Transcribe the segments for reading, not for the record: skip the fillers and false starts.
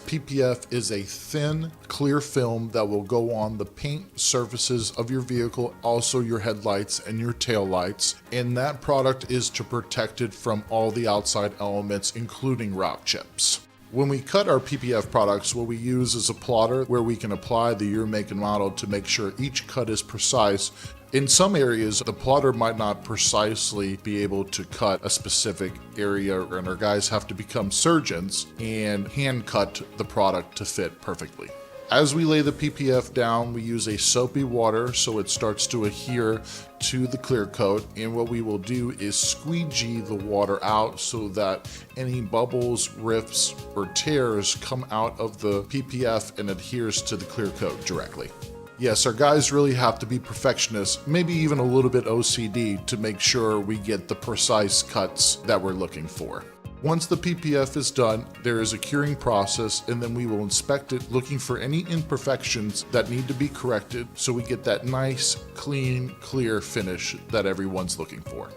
PPF is a thin, clear film that will go on the paint surfaces of your vehicle, also your headlights and your tail lights, and that product is to protect it from all the outside elements, including rock chips. When we cut our PPF products, what we use is a plotter where we can apply the year, make, and model to make sure each cut is precise. In some areas, the plotter might not precisely be able to cut a specific area, and our guys have to become surgeons and hand cut the product to fit perfectly. As we lay the PPF down, we use a soapy water so it starts to adhere to the clear coat, and what we will do is squeegee the water out so that any bubbles, rifts, or tears come out of the PPF and adheres to the clear coat directly. Yes, our guys really have to be perfectionists, maybe even a little bit OCD, to make sure we get the precise cuts that we're looking for. Once the PPF is done, there is a curing process, and then we will inspect it looking for any imperfections that need to be corrected so we get that nice, clean, clear finish that everyone's looking for.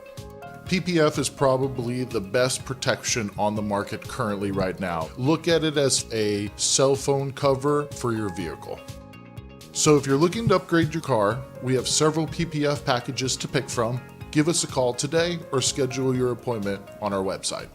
PPF is probably the best protection on the market currently right now. Look at it as a cell phone cover for your vehicle. So if you're looking to upgrade your car, we have several PPF packages to pick from. Give us a call today or schedule your appointment on our website.